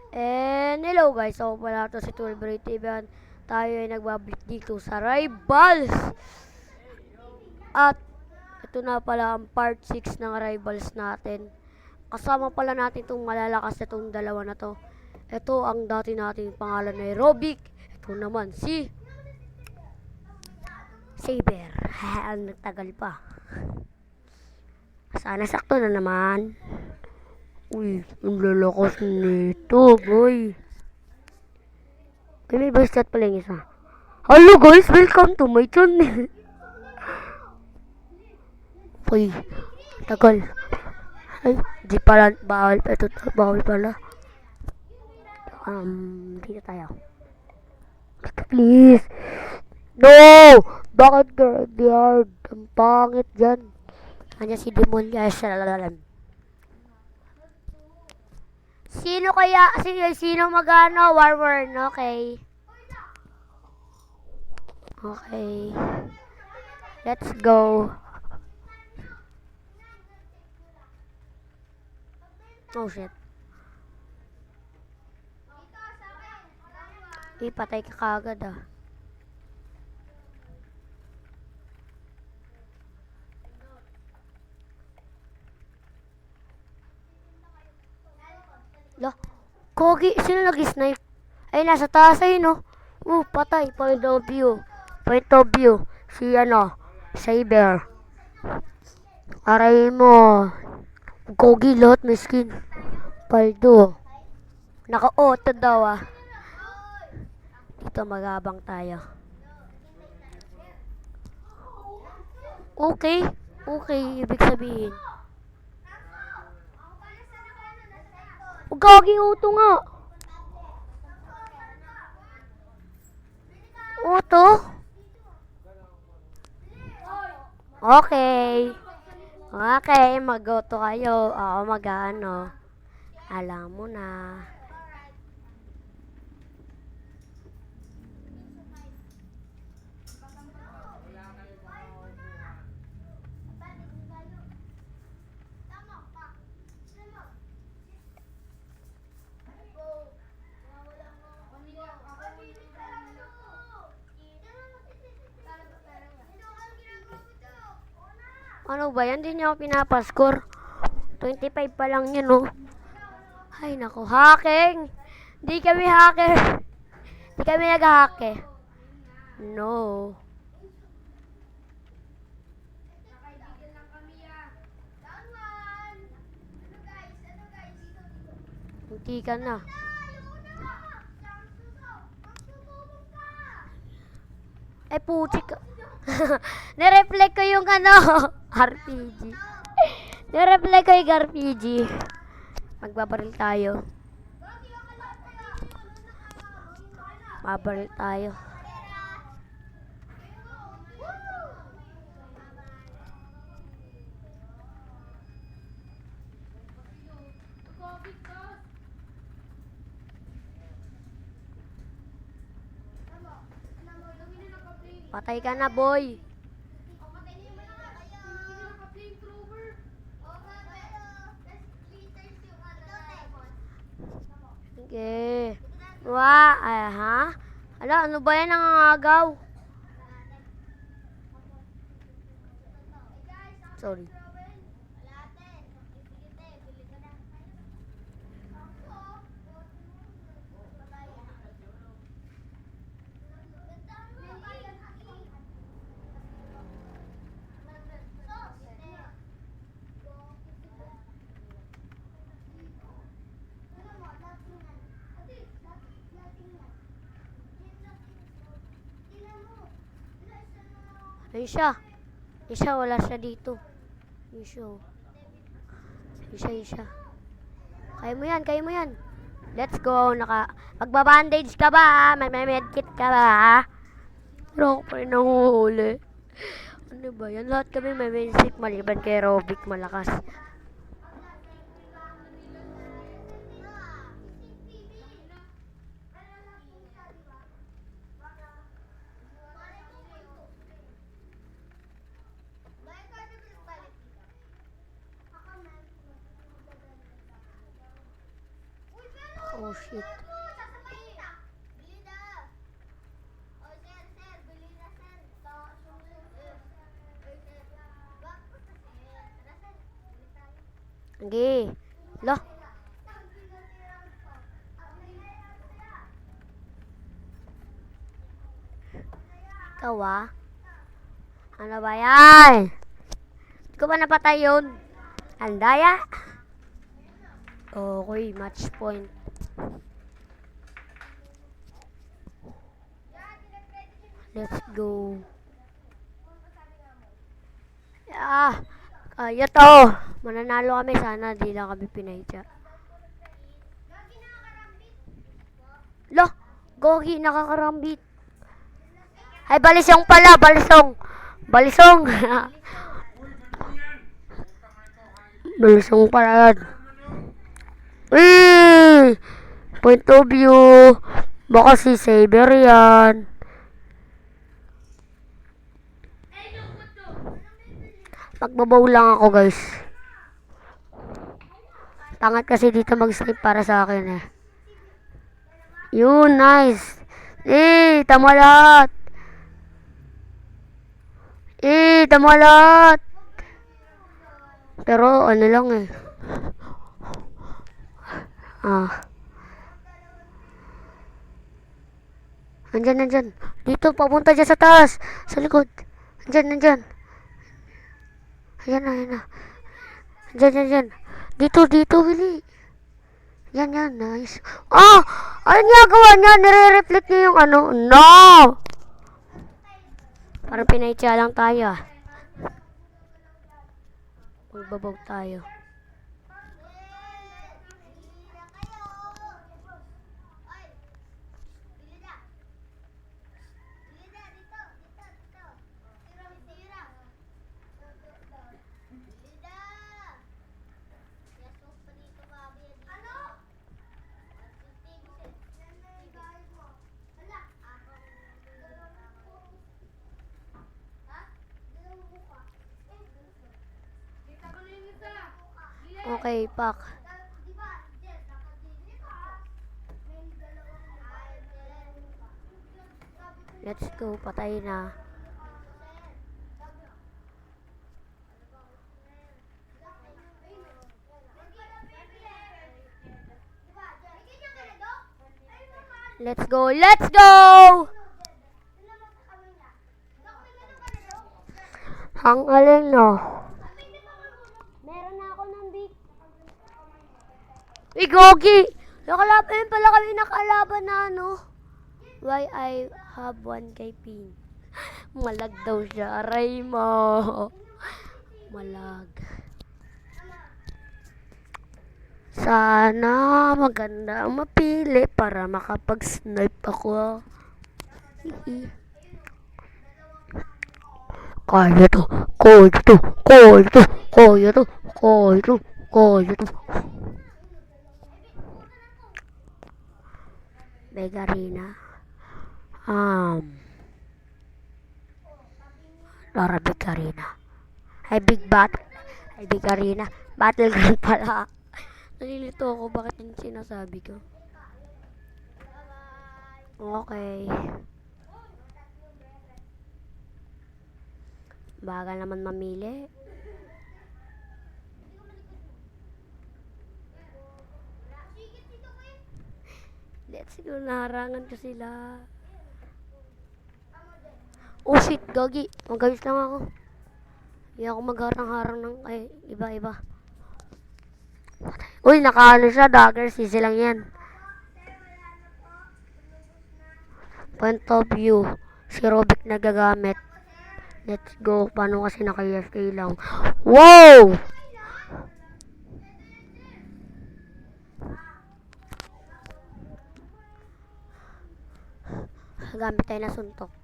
And hello guys, ako pala to si Tulbury TV. Tayo ay nagbabalik dito sa Rivals. At ito na pala ang part 6 ng Rivals natin. Kasama pala natin itong malalakas na itong dalawa na to. Ito ang dati nating pangalan ay Robic. Ito naman si Saber. Ang nagtagal pa. Sana sakto na naman. Uy, ang lalakas nito, boy. May voice chat pala yung isa. Hello guys, welcome to my channel. Uy, tagal. Ay, di pala, bawal. Ito, bawal pala. Dito tayo. Please. No! Bakit graveyard? Ang pangit dyan. Kanya si Demonya. Sino kaya? Sino magano? Warward, okay. Okay. Let's go. Oh shit. Ipatay ka kagad ah. Lah, Kogi, sino nag-snipe? Ay, nasa taas ay, no? Patay. Point of view. Point of view. Si, Saber. Aray mo. Kogi, lahat may skin. Paldo. Naka-auto daw, ah. Dito, magabang tayo. Okay. Okay, ibig sabihin. Gagi, auto nga. Auto? Okay. Okay, mag-auto kayo. Ako mag-ano. Alam mo na. Ano ba yan? Hindi niya ako pinapaskor. 25 pa lang yun, oh. Ay, naku. Hacking! Di kami hacker. Di kami nag-hack. No. Hindi ka na. Ay, putik ka. Nireflect ko yung RPG. Nireflect ko yung RPG. Magbabaril tayo. Mabaril tayo. Patay ka na, boy. Sige. Ha? Ano ba yan ang agaw? Sorry. Ayun siya. Wala siya dito. Ayun siya. Kaya mo yan. Let's go. Magbabandage ka ba? May medkit ka ba? Pero ako pa rin nanguhuli. Ano ba yan? Lahat kami may basic maliban kay Robic malakas. Oh shit. Sige. Lah. Ikaw ah. Ano ba yan? Hindi ko ba napatay yun? Andaya? Okay, match point. Let's go. Ah, kaya to. Mananalo kami, sana di lang kami pinahitya. Loh, Gogi, nakakarambit. Ay, balisong pala, balisong. Balisong. Balisong pala yan. Point of view. Baka si Saber yan. Magbabaw lang ako, guys. Tangat kasi dito mag-snipe para sa akin eh. Yun, nice. Tama lahat. Tama lahat. Pero ano lang eh. Nandyan. Dito, papunta dyan sa taas. Sa likod. Nandyan. Ayan na. Nandyan. Dito, Willy. Yan, nice. Ano ginagawa niya? Nire-reflect niya yung ano. No! Parang pinaitya lang tayo ah. Magbabaw tayo. Okay, pak. Let's go, patay na. Let's go! Ang alin no? Meron na ako ng big. Gogi! Nakalaban pala kami nakalaban na ano. Why I have 1k pin. Malag daw siya. Aray mo. Malag. Sana maganda ang mapili para makapag-snipe ako. Kaya to. Begarina. Laura Begarina. Ay, Begarina. Battleground pala. Nalilito ako bakit yung sinasabi ko. Okay. Bagal naman mamili. Let's go, naharangan ko sila. Oh shit, Gogi. Magayos lang ako. Hindi ako magharang-harang ng iba-iba. Uy, nakaano siya, dagger, sisi lang yan. Point of view. Si Robic nagagamit. Let's go. Paano kasi naka-FK lang? Wow! Gamit tayo na suntok.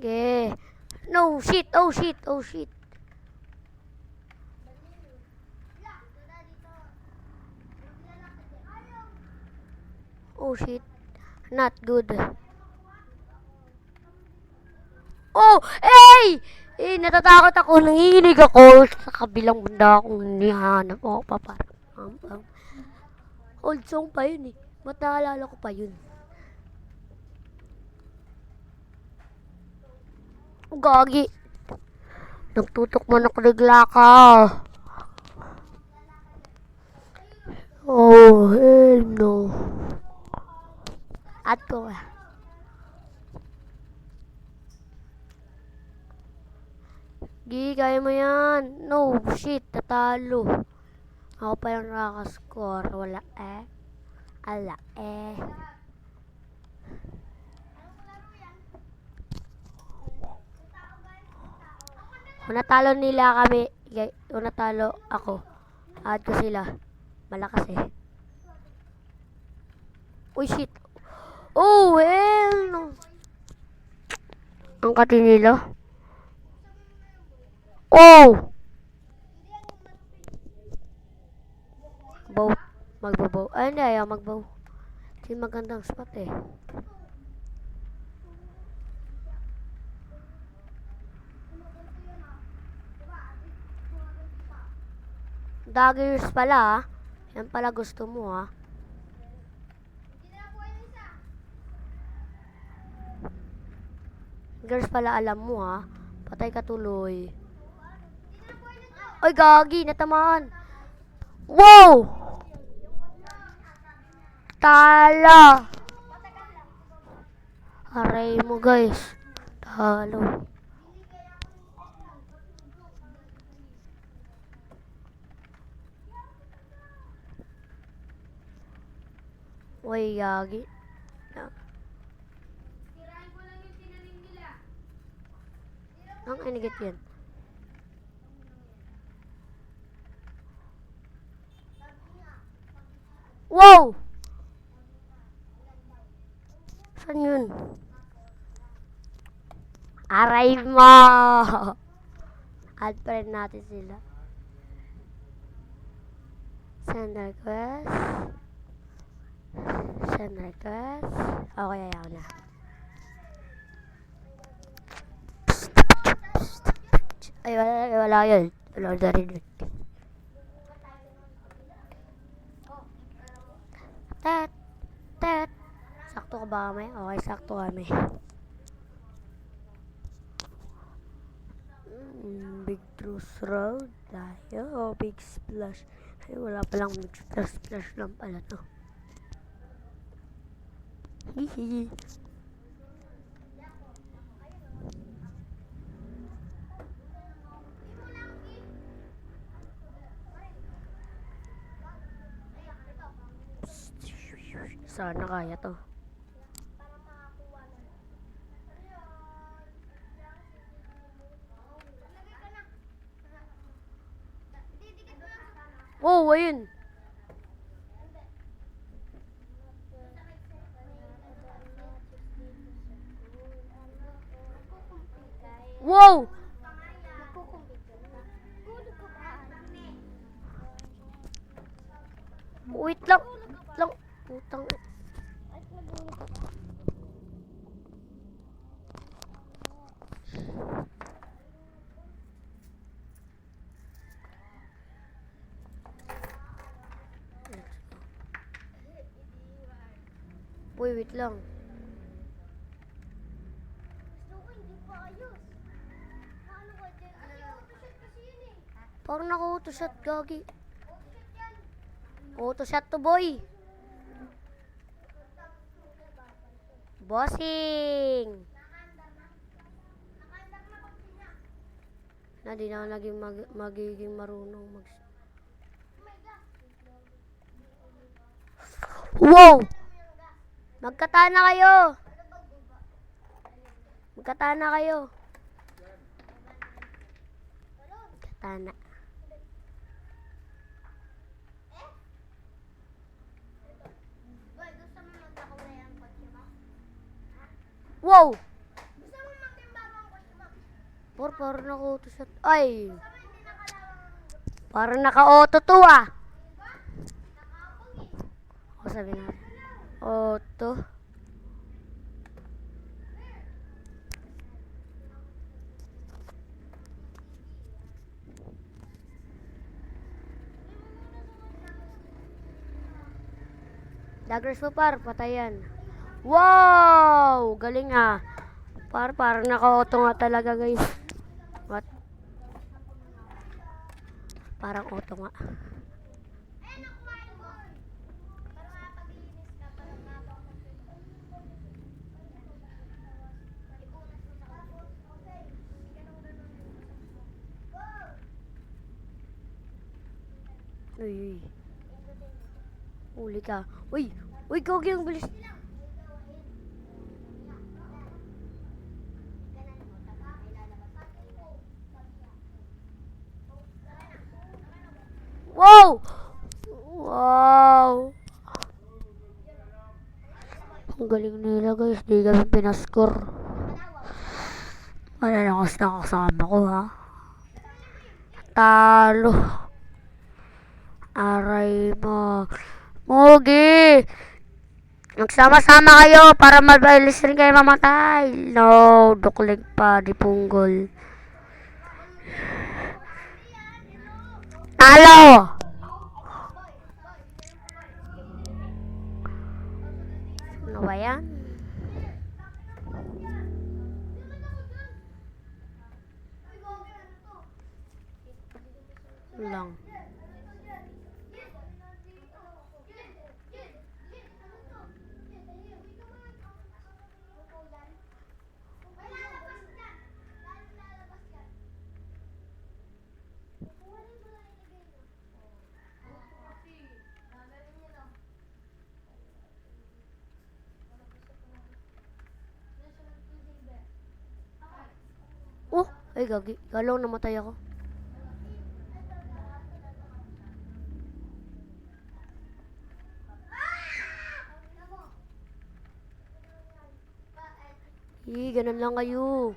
Yeah. No, shit. Oh, shit. Oh, shit. Oh, shit. Not good. Oh, hey! Eh, natatakot ako. Nanginginig ako. Sa kabilang banda akong nihanap ako pa parang. Old song pa yun eh. Ba't naalala ko pa yun? Oh, gagi. Nagtutok man ako naglaka. Oh, hell no. At ko Gi, kaya mo yan. No, shit, tatalo. Ako pa lang nakaka-score. Wala eh. Ala eh. Kung natalo nila kami, kung natalo ako, add ko sila. Malakas eh. Uy, shit. Oh, hell no. Ang kati nila. Oh! Bow. Magbabow. Ay, hindi. Ayaw magbow. Kasi magandang spot eh. Daggers pala ah. Yan pala gusto mo ah. Girls pala alam mo ah. Patay ka tuloy. Ay, gagi. Natamaan. Wow! Tala! Aray mo guys. Talo. Uy, gagi. Ang inigit yan. Wow! Saan yun? Aray mo! Add pa rin natin sila. Send request. Send request. Okay, ayaw na. Ay, wala yun. Wala na rin yun. Tet! Tet! Sakto ka ba kami? Okay, sakto kami. Big truth road. Tayo. Oh, big splash. Ay, wala palang big splash. Splash lang pala to. Hihi. Sana kaya to. Wow, ayun. Wow! Wait lang. Lang. Putang. Uy, wait lang. Parang naka-auto-shot, gagi. Auto-shot to, boy. Bossing! Na, di na ako naging magiging marunong mag... Wow! Magkatana kayo! Magkatana kayo! Magkatana. Wow! Parang naka-auto shot. Ay! Parang naka-auto to ah. O sabi natin. Auto. Daggers mo patayan. Wow! Galing ah. Parang naka-auto nga talaga guys. What? Parang auto nga. Uy. Uli ka. Uy! Uy, Gogi, ang bilis. Wow! Wow! Ang galing nila guys. Di kami pinascore. Malalakas na kasama ko ha. Talo. Aray mo. Mugi! Magsama-sama kayo para mabilis rin kayo mamatay. No, duklig pa, di punggol. Talo! Ano ba yan? Lang. Oh, ay gagi. Galaw namatay ako. Ganun lang kayo.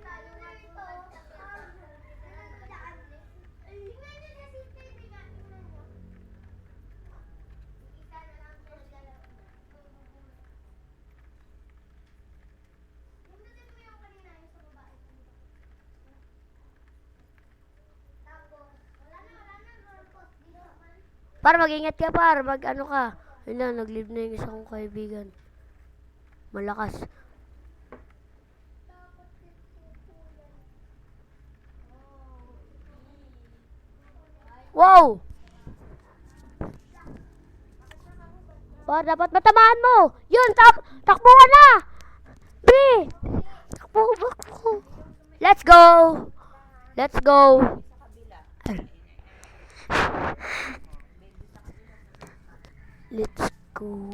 Mag-ingat ka ano ka. Yun na, nag-leave na yung isa kong kaibigan. Malakas. Wow! Dapat matamaan mo! Yun, takbo ka na! Be! Takbo. Let's go! Let's go! Let's go.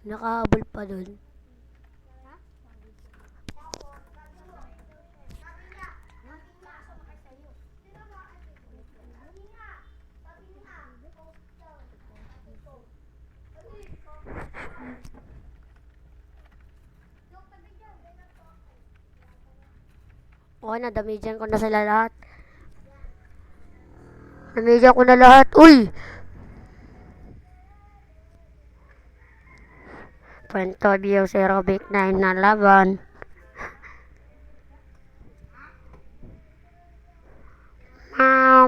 Nakahabol pa dun. Okay na, damijan ko na sila lahat. Damijan ko na lahat. Uy! Kwento Dio si Robic 9 na laban. Mau.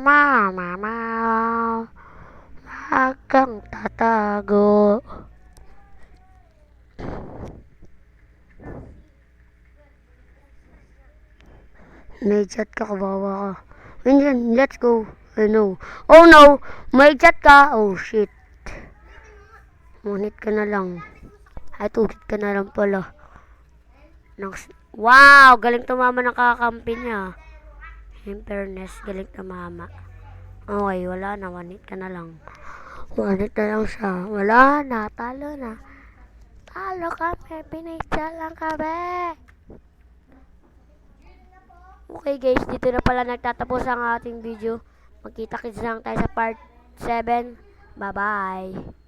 Wag kang tatago. May chat ka, kawawa ka. Ayun, let's go. I know. Oh no! May chat ka! Oh shit. Ngunit ka na lang. Ay, tugit ka na lang pala. Wow! Galing tumama ng kakampi niya. In fairness, galing tumama. Okay, wala na. Wanit ka na lang. Wanit na lang siya. Wala na. Talo na. Talo kami. Pinisa lang kami. Okay guys, dito na pala nagtatapos ang ating video. Magkita-kits lang tayo sa part 7. Bye-bye.